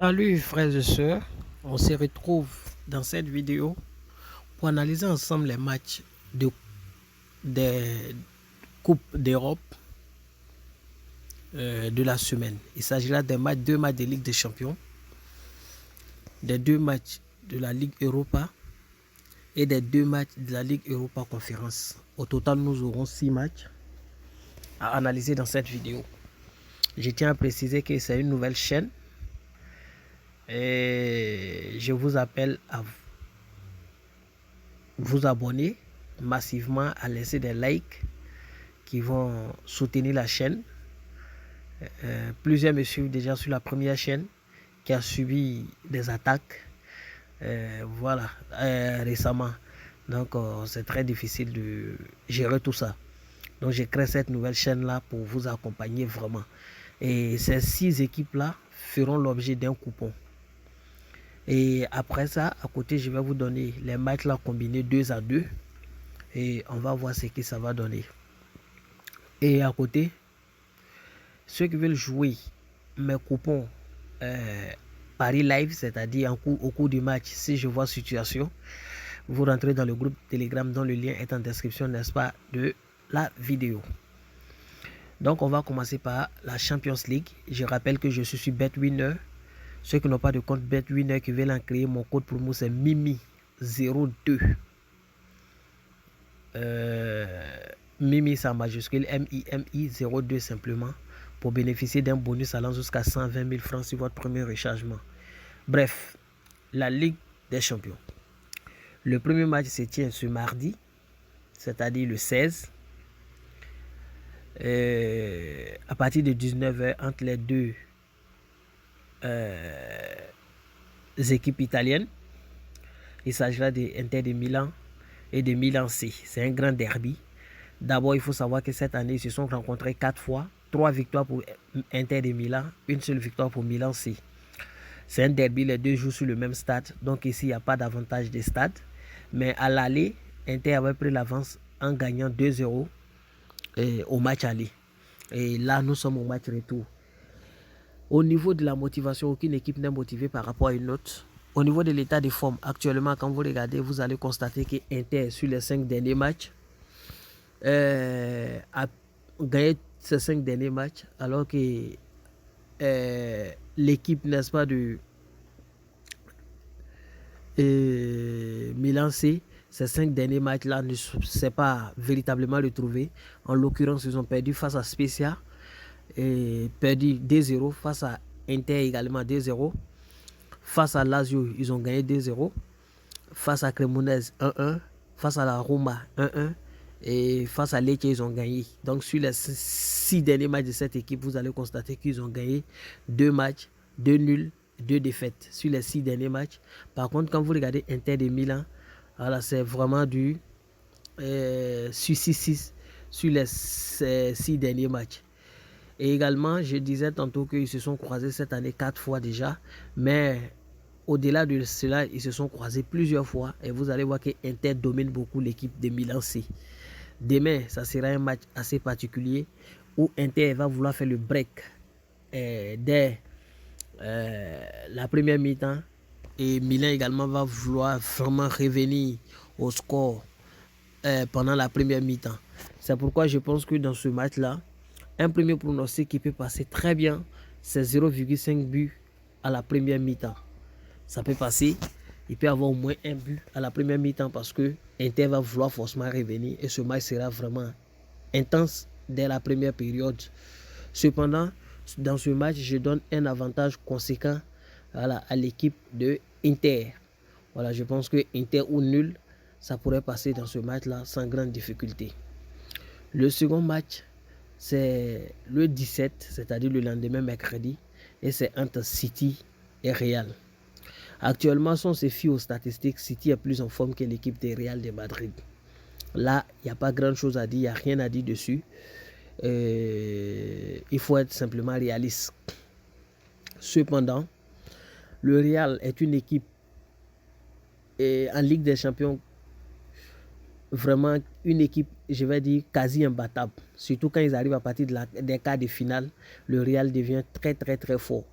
Salut frères et sœurs, on se retrouve dans cette vidéo pour analyser ensemble les matchs des Coupes d'Europe de la semaine. Il s'agira des deux matchs de Ligue des Champions, des deux matchs de la Ligue Europa et des deux matchs de la Ligue Europa Conférence. Au total, nous aurons 6 matchs à analyser dans cette vidéo. Je tiens à préciser que c'est une nouvelle chaîne et je vous appelle à vous abonner massivement, à laisser des likes qui vont soutenir la chaîne. Plusieurs me suivent déjà sur la première chaîne qui a subi des attaques récemment. Donc c'est très difficile de gérer tout ça. Donc j'ai créé cette nouvelle chaîne là pour vous accompagner vraiment. Et ces 6 équipes là feront l'objet d'un coupon. Et après ça, à côté, je vais vous donner les matchs là combinés 2 à 2. Et on va voir ce que ça va donner. Et à côté, ceux qui veulent jouer mes coupons Paris Live, c'est-à-dire au cours du match, si je vois situation, vous rentrez dans le groupe Telegram dont le lien est en description, n'est-ce pas, de la vidéo. Donc on va commencer par la Champions League. Je rappelle que je suis sur BetWinner. Ceux qui n'ont pas de compte BetWinner qui veulent en créer, mon code promo c'est Mimi02. Mimi c'est en majuscule, MIMI02 simplement, pour bénéficier d'un bonus allant jusqu'à 120 000 francs sur votre premier rechargement. Bref, la Ligue des Champions. Le premier match se tient ce mardi, c'est-à-dire le 16, à partir de 19h entre les deux équipes italiennes. Il s'agira de Inter de Milan et de Milan C. C'est un grand derby. D'abord, il faut savoir que cette année, ils se sont rencontrés 4 fois. 3 victoires pour Inter de Milan, une seule victoire pour Milan C. C'est un derby, les deux jouent sur le même stade. Donc ici, il n'y a pas d'avantage de stade. Mais à l'aller, Inter avait pris l'avance en gagnant 2-0 au match aller. Et là, nous sommes au match retour. Au niveau de la motivation, aucune équipe n'est motivée par rapport à une autre. Au niveau de l'état de forme, actuellement, quand vous regardez, vous allez constater que Inter, sur les 5 derniers matchs, a gagné ces 5 derniers matchs, alors que l'équipe, n'est-ce pas, de Milan C, ces 5 derniers matchs-là ne s'est pas véritablement retrouvé. En l'occurrence, ils ont perdu face à Spezia, et perdu 2-0, face à Inter également 2-0. Face à Lazio, ils ont gagné 2-0. Face à Cremonese 1-1. Face à la Roma 1-1. Et face à Lecce, ils ont gagné. Donc sur les 6 derniers matchs de cette équipe, vous allez constater qu'ils ont gagné 2 matchs, 2 nuls, 2 défaites sur les 6 derniers matchs. Par contre, quand vous regardez Inter de Milan, voilà, c'est vraiment du 6-6 sur les 6 derniers matchs. Et également, je disais tantôt qu'ils se sont croisés cette année 4 fois déjà, mais au-delà de cela, ils se sont croisés plusieurs fois et vous allez voir que Inter domine beaucoup l'équipe de Milan C. Demain, ça sera un match assez particulier où Inter va vouloir faire le break dès la première mi-temps et Milan également va vouloir vraiment revenir au score pendant la première mi-temps. C'est pourquoi je pense que dans ce match-là, un premier pronostic qui peut passer très bien, c'est 0,5 buts à la première mi-temps. Ça peut passer, il peut y avoir au moins un but à la première mi-temps parce que Inter va vouloir forcément revenir et ce match sera vraiment intense dès la première période. Cependant, dans ce match, je donne un avantage conséquent à l'équipe de Inter. Voilà, je pense que Inter ou nul, ça pourrait passer dans ce match-là sans grande difficulté. Le second match, c'est le 17, c'est-à-dire le lendemain mercredi, et c'est entre City et Real. Actuellement, si on se fie aux statistiques, City est plus en forme que l'équipe de Real de Madrid. Là, il n'y a pas grand-chose à dire, il n'y a rien à dire dessus. Il faut être simplement réaliste. Cependant, le Real est une équipe en Ligue des Champions, vraiment une équipe, je vais dire, quasi imbattable. Surtout quand ils arrivent à partir des quarts de finale, le Real devient très très très fort.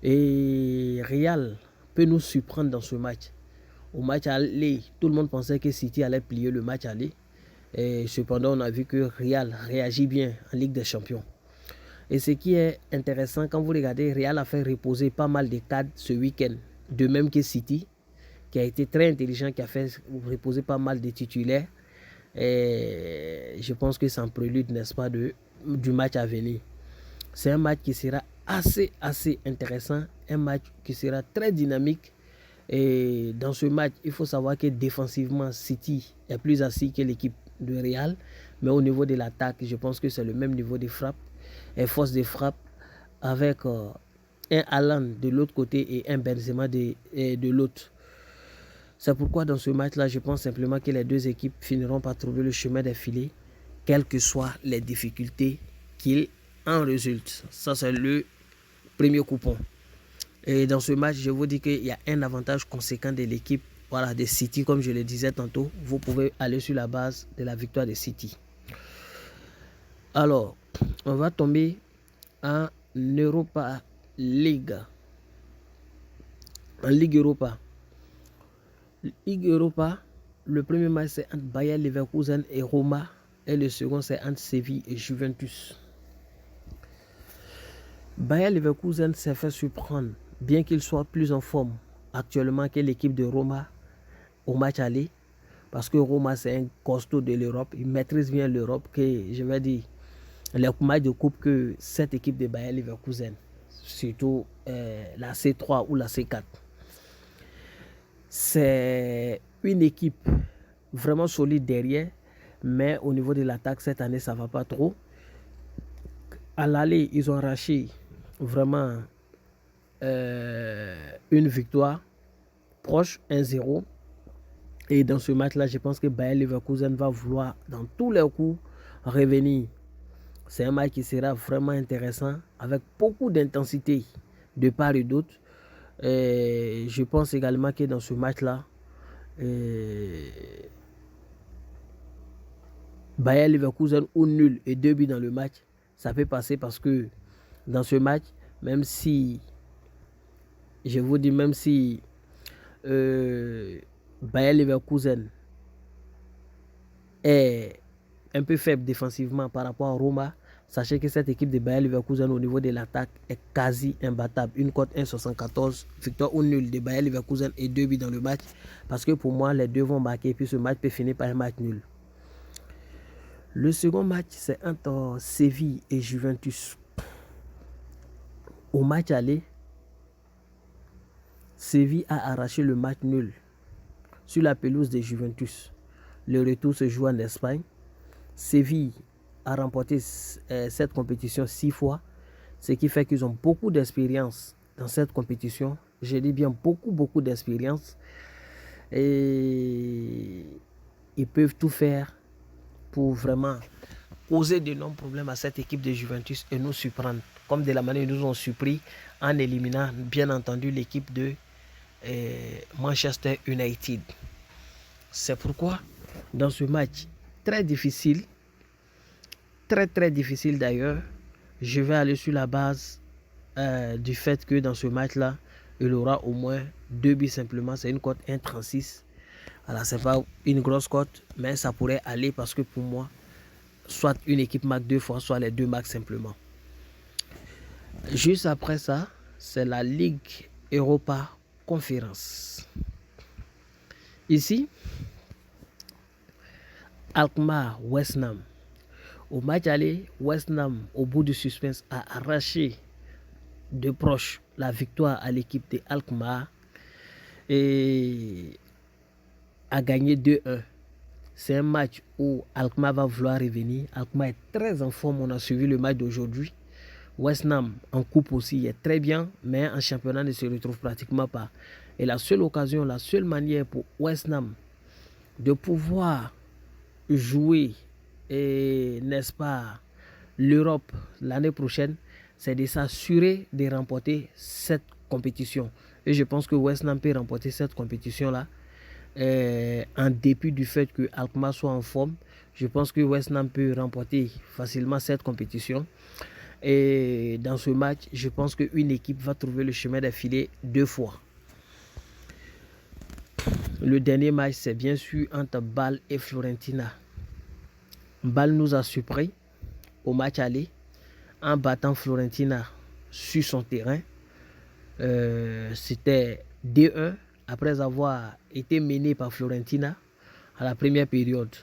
Et Real peut nous surprendre dans ce match. Au match aller, tout le monde pensait que City allait plier le match aller. Et cependant, on a vu que Real réagit bien en Ligue des Champions. Et ce qui est intéressant, quand vous regardez, Real a fait reposer pas mal de cadres ce week-end. De même que City, qui a été très intelligent, qui a fait reposer pas mal de titulaires. Et je pense que c'est un prélude, n'est-ce pas, du match à venir. C'est un match qui sera assez intéressant, un match qui sera très dynamique. Et dans ce match, il faut savoir que défensivement, City est plus assis que l'équipe de Real. Mais au niveau de l'attaque, je pense que c'est le même niveau de frappe et force de frappe avec un Haaland de l'autre côté et un Benzema de l'autre. C'est pourquoi dans ce match-là, je pense simplement que les deux équipes finiront par trouver le chemin des filets, quelles que soient les difficultés qu'il en résulte. Ça, c'est le premier coupon. Et dans ce match, je vous dis qu'il y a un avantage conséquent de l'équipe de City, comme je le disais tantôt. Vous pouvez aller sur la base de la victoire de City. Alors, on va tomber en Europa League. En Ligue Europa. Ligue Europa, le premier match c'est entre Bayer Leverkusen et Roma. Et le second c'est entre Séville et Juventus. Bayer Leverkusen s'est fait surprendre, bien qu'il soit plus en forme actuellement que l'équipe de Roma au match aller. Parce que Roma c'est un costaud de l'Europe. Il maîtrise bien l'Europe, que je vais dire les matchs de coupe que cette équipe de Bayer Leverkusen. Surtout la C3 ou la C4. C'est une équipe vraiment solide derrière, mais au niveau de l'attaque, cette année, ça ne va pas trop. À l'aller, ils ont arraché vraiment une victoire proche, 1-0. Et dans ce match-là, je pense que Bayer Leverkusen va vouloir, dans tous les coups, revenir. C'est un match qui sera vraiment intéressant, avec beaucoup d'intensité de part et d'autre. Je pense également que dans ce match-là, Bayer Leverkusen ou nul et 2 buts dans le match, ça peut passer parce que dans ce match, même si, je vous dis, même si Bayer Leverkusen est un peu faible défensivement par rapport à Roma, sachez que cette équipe de Bayer Leverkusen au niveau de l'attaque est quasi imbattable. Une cote 1,74, victoire ou nul de Bayer Leverkusen et 2 buts dans le match. Parce que pour moi, les deux vont marquer et puis ce match peut finir par un match nul. Le second match, c'est entre Séville et Juventus. Au match aller, Séville a arraché le match nul sur la pelouse de Juventus. Le retour se joue en Espagne. Séville a remporté cette compétition 6 fois, ce qui fait qu'ils ont beaucoup d'expérience dans cette compétition. Je dis bien beaucoup d'expérience. Et ils peuvent tout faire pour vraiment causer d'énormes problèmes à cette équipe de Juventus et nous surprendre, comme de la manière ils nous ont surpris en éliminant bien entendu l'équipe de Manchester United. C'est pourquoi dans ce match très difficile, très difficile d'ailleurs, je vais aller sur la base du fait que dans ce match-là, il aura au moins 2 buts simplement. C'est une cote 1,36. Alors, c'est pas une grosse cote, mais ça pourrait aller parce que pour moi, soit une équipe marque 2 fois, soit les deux marquent simplement. Juste après ça, c'est la Ligue Europa Conférence. Ici, Alkmaar West Ham. Au match aller, West Ham, au bout du suspense, a arraché de proche la victoire à l'équipe de Alkmaar et a gagné 2-1. C'est un match où Alkmaar va vouloir revenir. Alkmaar est très en forme. On a suivi le match d'aujourd'hui. West Ham en coupe aussi est très bien, mais en championnat ne se retrouve pratiquement pas. Et la seule occasion, la seule manière pour West Ham de pouvoir jouer, n'est-ce pas, l'Europe l'année prochaine, c'est de s'assurer de remporter cette compétition. Et je pense que West Ham peut remporter cette compétition-là. En dépit du fait que Alkmaar soit en forme, je pense que West Ham peut remporter facilement cette compétition. Et dans ce match, je pense qu'une équipe va trouver le chemin des filets 2 fois. Le dernier match, c'est bien sûr entre Bâle et Fiorentina. Bâle nous a surpris au match aller en battant Fiorentina sur son terrain. C'était 2-1 après avoir été mené par Fiorentina à la première période.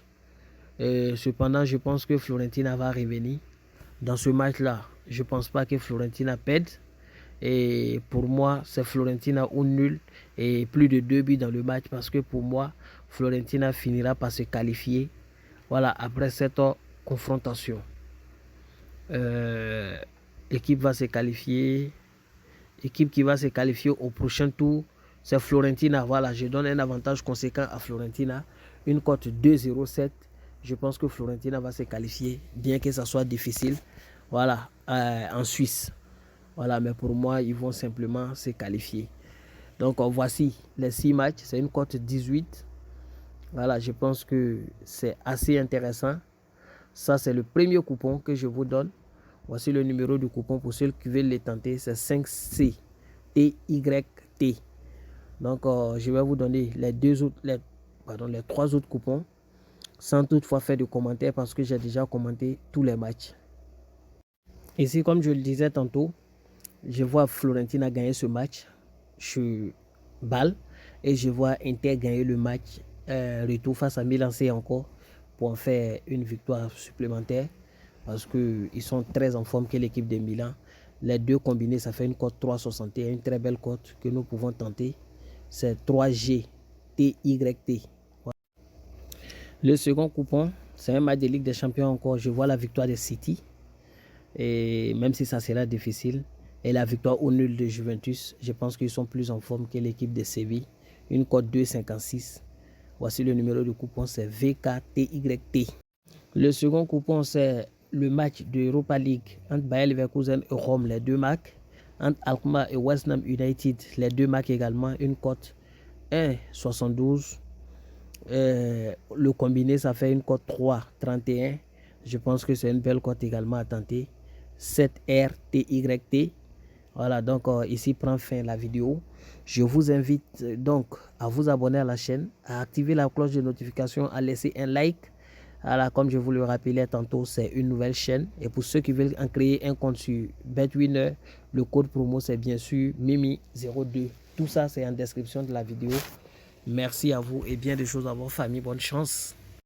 Cependant, je pense que Fiorentina va revenir. Dans ce match-là, je ne pense pas que Fiorentina perde. Et pour moi, c'est Fiorentina ou nul et plus de 2 buts dans le match parce que pour moi, Fiorentina finira par se qualifier. Voilà, après cette confrontation. L'équipe va se qualifier. L'équipe qui va se qualifier au prochain tour, c'est Fiorentina. Voilà, je donne un avantage conséquent à Fiorentina. Une cote 2,07. Je pense que Fiorentina va se qualifier, bien que ça soit difficile. Voilà, en Suisse. Voilà, mais pour moi, ils vont simplement se qualifier. Donc, voici les 6 matchs. C'est une cote 18. Voilà, je pense que c'est assez intéressant. Ça, c'est le premier coupon que je vous donne. Voici le numéro du coupon pour ceux qui veulent les tenter. C'est 5C TYT. Donc, je vais vous donner les 3 autres coupons sans toutefois faire de commentaires parce que j'ai déjà commenté tous les matchs. Ici, comme je le disais tantôt, je vois Fiorentina gagner ce match sur Bâle et je vois Inter gagner le match retour face à Milan C encore pour en faire une victoire supplémentaire parce qu'ils sont très en forme que l'équipe de Milan. Les deux combinés, ça fait une cote 3,61, une très belle cote que nous pouvons tenter. C'est 3G TYT. Voilà. Le second coupon, c'est un match de Ligue des Champions encore. Je vois la victoire de City. Et même si ça sera difficile, et la victoire au nul de Juventus, je pense qu'ils sont plus en forme que l'équipe de Séville. Une cote 2,56. Voici le numéro de coupon, c'est VKTYT. Le second coupon, c'est le match de Europa League entre Bayer Leverkusen et Rome, les deux marques. Entre Alkmaar et West Ham United, les deux marques également. Une cote 1,72. Le combiné, ça fait une cote 3,31. Je pense que c'est une belle cote également à tenter. 7RTYT. Voilà, donc ici prend fin la vidéo. Je vous invite donc à vous abonner à la chaîne, à activer la cloche de notification, à laisser un like. Voilà, comme je vous le rappelais tantôt, c'est une nouvelle chaîne. Et pour ceux qui veulent en créer un compte sur BetWinner, le code promo c'est bien sûr Mimi02. Tout ça c'est en description de la vidéo. Merci à vous et bien des choses à votre famille. Bonne chance.